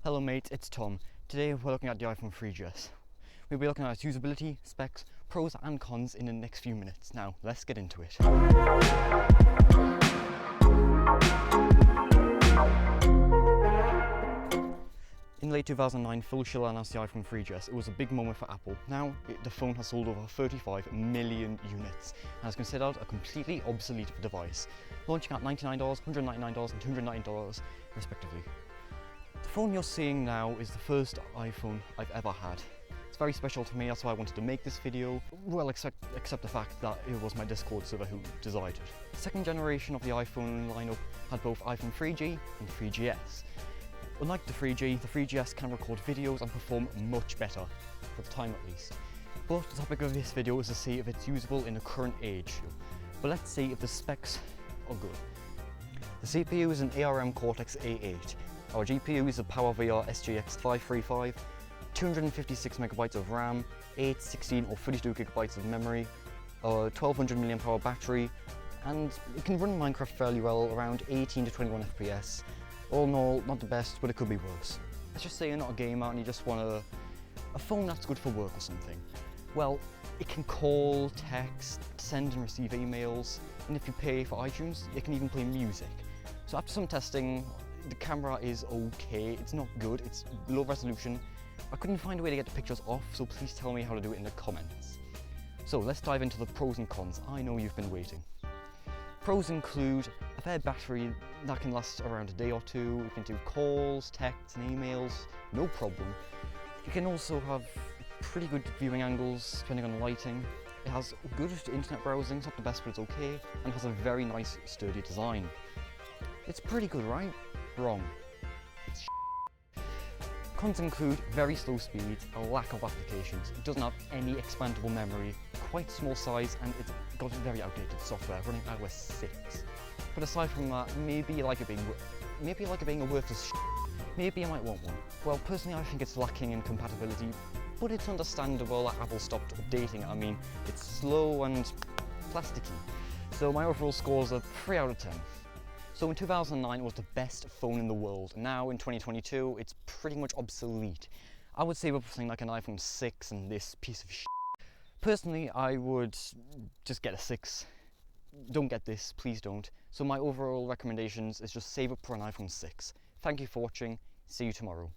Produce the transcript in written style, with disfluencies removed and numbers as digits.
Hello mates, it's Tom. Today we're looking at the iPhone 3GS. We'll be looking at its usability, specs, pros and cons in the next few minutes. Now, let's get into it. In late 2009, Phil Schiller announced the iPhone 3GS. It was a big moment for Apple. Now, the phone has sold over 35 million units and is considered a completely obsolete device, launching at $99, $199 and $299 respectively. The phone you're seeing now is the first iPhone I've ever had. It's very special to me, that's why I wanted to make this video, well except the fact that it was my Discord server who designed it. The second generation of the iPhone lineup had both iPhone 3G and 3GS. Unlike the 3G, the 3GS can record videos and perform much better, for the time at least. But the topic of this video is to see if it's usable in the current age. But let's see if the specs are good. The CPU is an ARM Cortex A8. Our GPU is a PowerVR SGX 535, 256 megabytes of RAM, 8, 16 or 32 gigabytes of memory, a 1200 mAh battery, and it can run Minecraft fairly well, around 18 to 21 FPS. All in all, not the best, but it could be worse. Let's just say you're not a gamer and you just want a phone that's good for work or something. Well, it can call, text, send and receive emails, and if you pay for iTunes, it can even play music. So after some testing, the camera is okay, it's not good, it's low resolution. I couldn't find a way to get the pictures off, so please tell me how to do it in the comments. So let's dive into the pros and cons. I know you've been waiting. Pros include a fair battery that can last around a day or two. You can do calls, texts and emails, no problem. You can also have pretty good viewing angles depending on the lighting. It has good internet browsing, it's not the best but it's okay, and has a very nice sturdy design. It's pretty good, right? Wrong. Cons include very slow speed, a lack of applications, it doesn't have any expandable memory, quite small size, and it's got very outdated software running iOS 6. But aside from that, maybe you like it being a worthless maybe you might want one. Well, personally I think it's lacking in compatibility, but it's understandable that Apple stopped updating it. I mean, it's slow and plasticky. So my overall score is a 3 out of 10. So in 2009 it was the best phone in the world. Now in 2022 it's pretty much obsolete. I would save up for something like an iPhone 6 and this piece of shit. Personally I would just get a 6. Don't get this, please don't. So my overall recommendations is just save up for an iPhone 6. Thank you for watching, see you tomorrow.